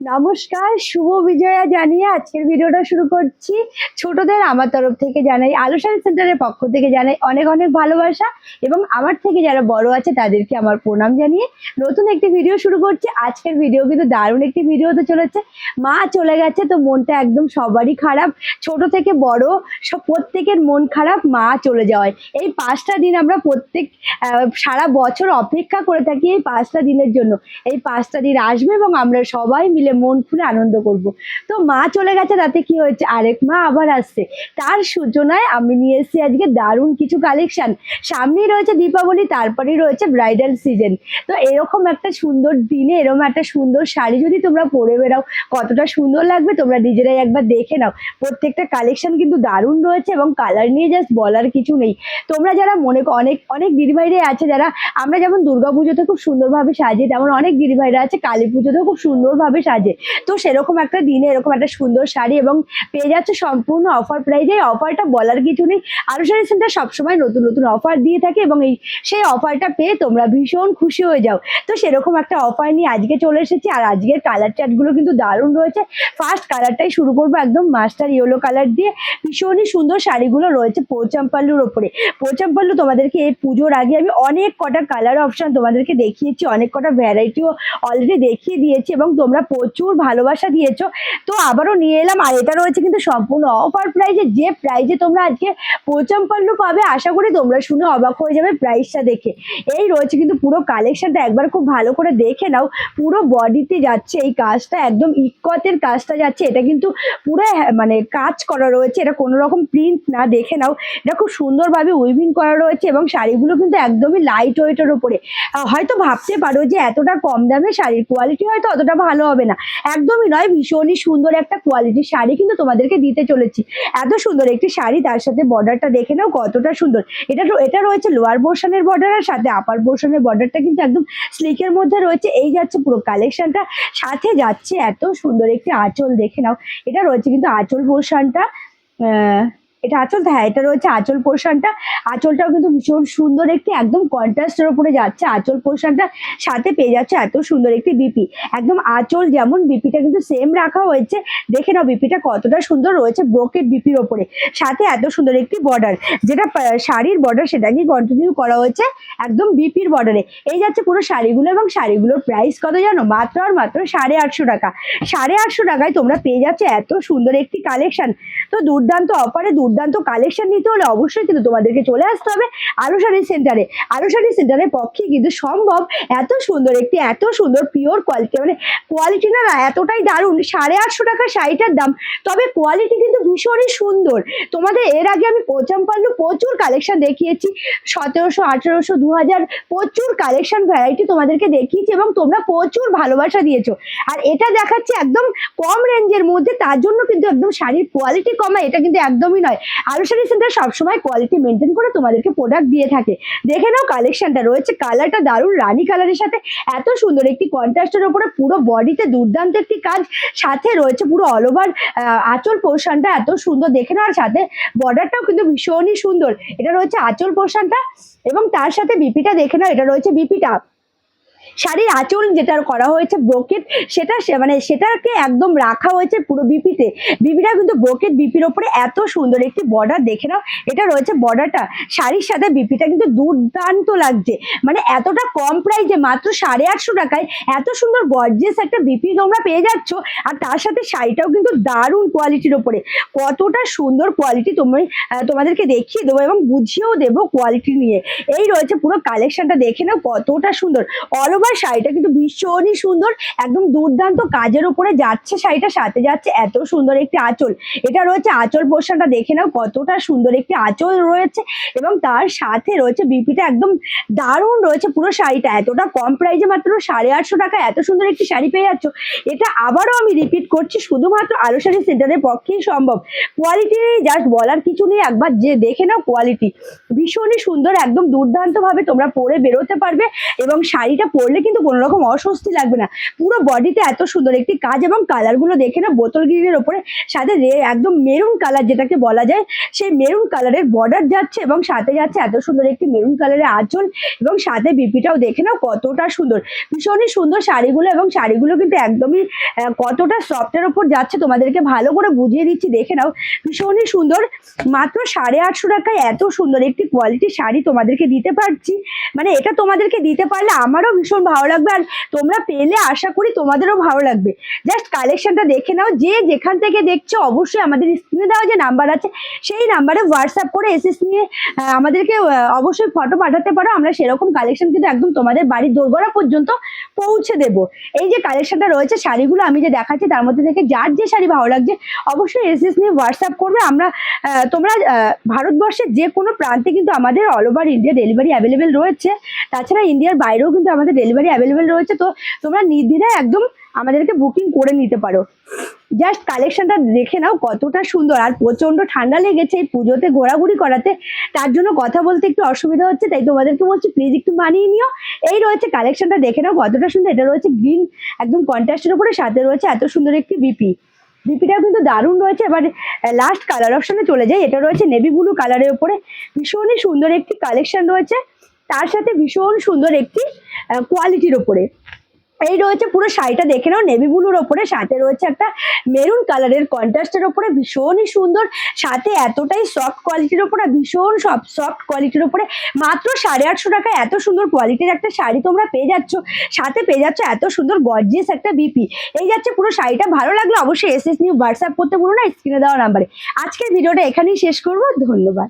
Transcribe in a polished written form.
নমস্কার, শুভ বিজয়া জানিয়ে আজকের ভিডিওটা শুরু করছি। ছোটদের আমার তরফ থেকে জানাই, আলো শাড়ি সেন্টারের পক্ষ থেকে জানাই অনেক অনেক ভালোবাসা এবং আমার থেকে যারা বড় আছে তাদেরকে আমার প্রণাম জানিয়ে নতুন একটি ভিডিও শুরু করছি। আজকের ভিডিও কিন্তু দারুণ একটি ভিডিও হতে চলেছে। মা চলে গেছে তো মনটা একদম সবারই খারাপ, ছোট থেকে বড় সব প্রত্যেকের মন খারাপ মা চলে যাওয়ায়। এই 5টা দিন আমরা প্রত্যেক সারা বছর অপেক্ষা করে থাকি এই 5টা দিনের জন্য। এই 5টা দিন আসবে এবং আমরা সবাই মিলে মন খুলে আনন্দ করব। তো মা চলে গেছে, তাতে কি হয়েছে, আরেক মা আবার আসছে। তার সূচনায় আমি নিয়ে এসেছি আজকে দারুণ কিছু কালেকশন। সামনেই রয়েছে দীপাবলি, তারপরেই রয়েছে ব্রাইডাল সিজন। তো এরকম একটা সুন্দর দিনে এরকম একটা সুন্দর শাড়ি যদি তোমরা পরে বেরাও, কতটা সুন্দর লাগবে তোমরা নিজেরাই একবার দেখে নাও। প্রত্যেকটা কালেকশন কিন্তু দারুণ রয়েছে এবং কালার নিয়ে জাস্ট বলার কিছু নেই। তোমরা যারা মনে অনেক অনেক দিদিভাইরা আছে যারা, আমরা যেমন দুর্গাপুজোতে খুব সুন্দরভাবে সাজি, তেমন অনেক দিদিভাইরা আছে কালী পুজোতেও খুব সুন্দরভাবে সাজে। তো সেরকম একটা দিনে এরকম একটা সুন্দর শাড়ি এবং পেয়ে যাচ্ছে সম্পূর্ণ অফার প্রাইজে। এই অফারটা বলার কিছু নেই, আলো শাড়ি সেন্টার সবসময় নতুন নতুন অফার দিয়ে থাকে এবং সেই অফারটা পেয়ে তোমরা ভীষণ খুশি হয়ে যাও। তো সেরকম একটা অফার নিয়ে আজকে চলে এসেছি। আর আজকের কালার চার্টগুলো কিন্তু দারুণ রয়েছে। ফার্স্ট কালারটাই শুরু করবো একদম মাস্টার ইয়েলো কালার দিয়ে। ভীষণই সুন্দর শাড়িগুলো রয়েছে পোচামপাল্লুর ওপরে। পোচামপাল্লু তোমাদেরকে এই পুজোর আগে আমি অনেক কটা কালার অপশন তোমাদেরকে দেখিয়েছি, অনেক কটা ভ্যারাইটিও অলরেডি দেখিয়ে দিয়েছি এবং তোমরা প্রচুর ভালোবাসা দিয়েছো। তো আবারও নিয়ে এলাম, আর এটা রয়েছে কিন্তু সম্পূর্ণ অফার প্রাইজে। যে প্রাইজে তোমরা আজকে পোচামপাল্লু পাবে, আশা করি তোমরা শুনে অবাক হয়ে যাবে প্রাইসটা দেখে। এই রয়েছে কিন্তু পুরো কালেকশনটা, একবার খুব ভালো করে দেখে নাও। পুরো বডিতে যাচ্ছে এই কাজটা, একদম ইক্কতের কাজটা যাচ্ছে। এটা কিন্তু পুরো মানে কাজ করা রয়েছে, এটা কোনো রকম প্রিন্ট না, দেখে নাও। এটা খুব সুন্দরভাবে উইভিং করা রয়েছে এবং শাড়িগুলো কিন্তু একদমই লাইট ওয়েটের উপরে। হয়তো ভাবতে পারো যে এতটা কম দামে শাড়ির কোয়ালিটি হয়তো অতটা ভালো হবে না, একদমই নয়। ভীষণই সুন্দর একটা কোয়ালিটির শাড়ি কিন্তু তোমাদেরকে দিতে চলেছি। এত সুন্দর একটি শাড়ি, তার সাথে বর্ডারটা দেখে নাও কতটা সুন্দর। এটা রয়েছে লোয়ার পোর্শনের বর্ডার, আর সাথে আপার পোর্শনের বর্ডারটা কিন্তু একদম স্লিকের মধ্যে রয়েছে। এই যাচ্ছে পুরো কালেকশনটা, সাথে যাচ্ছে এত সুন্দর একটি আঁচল, দেখে নাও। এটা রয়েছে কিন্তু আঁচল পোর্শনটা, এটা আঁচল, হ্যাঁ এটা রয়েছে আঁচল পোর্শনটা। আঁচলটাও কিন্তু ভীষণ সুন্দর একটি একদম কন্ট্রাস্টের উপরে যাচ্ছে আঁচল পোর্শনটা। সাথে পেয়ে যাচ্ছে এত সুন্দর একটি বিপি, একদম আঁচল যেমন বিপিটা কিন্তু সেম রাখা হয়েছে। দেখে নাও বিপিটা কতটা সুন্দর রয়েছে ব্রোকেট বিপির ওপরে। সাথে এত সুন্দর একটি বর্ডার, যেটা শাড়ির বর্ডার সেটাকে কন্টিনিউ করা হয়েছে একদম বিপির বর্ডারে। এই যাচ্ছে পুরো শাড়িগুলো এবং শাড়িগুলোর প্রাইস কত জানো, মাত্র আর মাত্র 850 টাকা। 850 টাকায় তোমরা পেয়ে যাচ্ছে এত সুন্দর একটি কালেকশন। তো দুর্দান্ত অফারে দুর্দান্ত কালেকশন নিতে হলে অবশ্যই কিন্তু তোমাদেরকে চলে আসতে হবে আলো শাড়ি সেন্টারে। আলো শাড়ি সেন্টারের পক্ষে কিন্তু সম্ভব এত সুন্দর একটি এত সুন্দর পিওর কোয়ালিটি, মানে কোয়ালিটি না এতটাই দারুণ। 850 টাকা শাড়িটার দাম, তবে কোয়ালিটি কিন্তু ভীষণই সুন্দর। তোমাদের এর আগে আমি পোচামপাল্লু প্রচুর কালেকশন দেখিয়েছি, 1700, 1800, 2000 প্রচুর কালেকশন ভ্যারাইটি তোমাদেরকে দেখিয়েছি এবং তোমরা প্রচুর ভালোবাসা দিয়েছো। আর এটা দেখাচ্ছি একদম কম রেঞ্জের মধ্যে, তার জন্য কিন্তু একদম শাড়ির কোয়ালিটি কমা এটা কিন্তু একদমই নয়। আলো শাড়ি সেন্টার সবসময় কোয়ালিটি মেনটেন করে তোমাদেরকে প্রোডাক্ট দিয়ে থাকে। দেখে নাও কালেকশনটা রয়েছে, কালারটা দারুণ রানী কালারের সাথে এত সুন্দর একটি কন্ট্রাস্টের উপরে পুরো বডিতে দুর্দান্ত একটি কাজ। সাথে রয়েছে পুরো অল ওভার আঁচল পোর্শনটা এত সুন্দর, দেখে নাও। আর সাথে বর্ডারটাও কিন্তু ভীষণই সুন্দর। এটা রয়েছে আঁচল পোর্শনটা এবং তার সাথে বিপিটা দেখে নাও, এটা রয়েছে বিপিটা। শাড়ির আঁচল যেটা করা হয়েছে ব্রোকেট, সেটা মানে সেটাকে একদম রাখা হয়েছে পুরো বিপিতে। বিপিটা কিন্তু ব্রোকেট বিপির ওপরে এত সুন্দর একটি বর্ডার, দেখে নাও। এটা রয়েছে বর্ডারটা, শাড়ির সাথে বিপিটা কিন্তু দুর্দান্ত লাগছে। মানে এতটা কম প্রাইসে মাত্র 850 টাকায় এত সুন্দর গর্জিয়াস একটা বিপি তোমরা পেয়ে যাচ্ছ। আর তার সাথে শাড়িটাও কিন্তু দারুণ কোয়ালিটির ওপরে। কতটা সুন্দর কোয়ালিটি তোমাদেরকে দেখিয়ে দেবো এবং বুঝিয়েও দেবো কোয়ালিটি নিয়ে। এই রয়েছে পুরো কালেকশনটা, দেখে নাও কতটা সুন্দর। অল ওভার শাড়িটা কিন্তু ভীষণই সুন্দর, একদম দুর্দান্ত কাজের উপরে যাচ্ছে শাড়িটা, সাথে যাচ্ছে এত সুন্দর একটি আঁচল। এটা রয়েছে আঁচল পোর্শনটা, দেখে নাও কতটা সুন্দর একটি আঁচল রয়েছে এবং তার সাথে রয়েছে বিপিটা একদম দারুণ রয়েছে পুরো শাড়িটা। এতটা কম প্রাইসে মাত্র 850 টাকা এত সুন্দর একটি শাড়ি পেয়ে যাচ্ছ। এটা আবারও আমি রিপিট করছি, শুধুমাত্র আলো শাড়ি সেন্টারের পক্ষেই সম্ভব। কোয়ালিটি জাস্ট বলার কিছু নেই, একবার যে দেখে নাও কোয়ালিটি ভীষণই সুন্দর, একদম দুর্দান্ত ভাবে তোমরা পরে বেরোতে পারবে এবং শাড়িটা পরলে কিন্তু কোনো রকম অস্বস্তি লাগবে না। পুরো বডিতে এত সুন্দর একটি কাজ এবং কালারগুলো দেখে না বোতল গ্রিনের ওপরে সাথে একদম মেরুন কালার যেটাকে বলা যায়, সেই মেরুন কালারের বর্ডার যাচ্ছে এবং সাথে যাচ্ছে এত সুন্দর একটি মেরুন কালারের আঁচল এবং সাথে বিপিটাও দেখে নাও কতটা সুন্দর, ভীষণই সুন্দর শাড়িগুলো। এবং শাড়িগুলো কিন্তু একদমই কতটা সফটের ওপর যাচ্ছে তোমাদেরকে ভালো করে বুঝিয়ে দিচ্ছি, দেখে নাও ভীষণই সুন্দর। মাত্র 850 টাকায় এত সুন্দর একটি কোয়ালিটির শাড়ি তোমাদেরকে দিতে পারছি, মানে এটা তোমাদেরকে দিতে পারলে আমারও ভীষণ ভালো লাগবে, আর তোমরা পেলে আশা করি তোমাদেরও ভালো লাগবে। জাস্ট কালেকশনটা দেখে নাও, যে যেখান থেকে দেখছো অবশ্যই আমাদের স্ক্রিনে দেওয়া যে নাম্বার আছে সেই নাম্বারে হোয়াটসঅ্যাপ করে এসএস নিয়ে আমাদেরকে অবশ্যই ফটো পাঠাতে পারো। আমরা সেরকম কালেকশন কিন্তু একদম তোমাদের বাড়ির দোরগোড়া পর্যন্ত পৌঁছে দেব। এই যে কালেকশনটা রয়েছে শাড়িগুলো আমি যে দেখাচ্ছি তার মধ্যে থেকে যার যে শাড়ি ভালো লাগছে অবশ্যই এসএস নিয়ে হোয়াটসঅ্যাপ করবে। আমরা তোমরা ভারতবর্ষের যে কোনো প্রান্তে কিন্তু আমাদের all over India delivery available রয়েছে, তাছাড়া ইন্ডিয়ার বাইরেও কিন্তু আমাদের ডেলিভারি অ্যাভেলেবেল রয়েছে। তো তোমরা নির্দ্বিধায় একদম আমাদেরকে বুকিং করে নিতে পারো। জাস্ট কালেকশনটা দেখে নাও কতটা সুন্দর, আর প্রচন্ড ঠান্ডা লেগেছে এই পুজোতে ঘোরাঘুরি করাতে, তার জন্য কথা বলতে একটু অসুবিধা হচ্ছে, তাই তোমাদেরকে বলছি প্লিজ একটু মানিয়ে নিও। এই রয়েছে কালেকশনটা দেখে নাও কতটা সুন্দর, এটা রয়েছে গ্রিন একদম কন্ট্রাস্টের উপরে, সাথে রয়েছে এত সুন্দর একটি বিপিটাও কিন্তু দারুণ রয়েছে। এবার লাস্ট কালার অপশনে চলে যাই, এটা রয়েছে নেভি ব্লু কালারের উপরে, ভীষণই সুন্দর একটি কালেকশন রয়েছে, তার সাথে ভীষণ সুন্দর একটি কোয়ালিটির ওপরে। এই রয়েছে পুরো শাড়িটা দেখে নাও নেভি ব্লুর ওপরে, সাথে রয়েছে একটা মেরুন কালারের কন্ট্রাস্টের ওপরে, ভীষণই সুন্দর, সাথে এতটাই সফট কোয়ালিটির ওপরে, ভীষণ সফট কোয়ালিটির ওপরে মাত্র 850 টাকায় এত সুন্দর কোয়ালিটির একটা শাড়ি তোমরা পেয়ে যাচ্ছ, সাথে পেয়ে যাচ্ছ এত সুন্দর গর্জিয়াস একটা বিপি। এই যাচ্ছে পুরো শাড়িটা, ভালো লাগলে অবশ্যই এসএস নিয়ে হোয়াটসঅ্যাপ করতে ভুলো না স্ক্রিনে দেওয়া নাম্বারে। আজকের ভিডিওটা এখানেই শেষ করবো, ধন্যবাদ।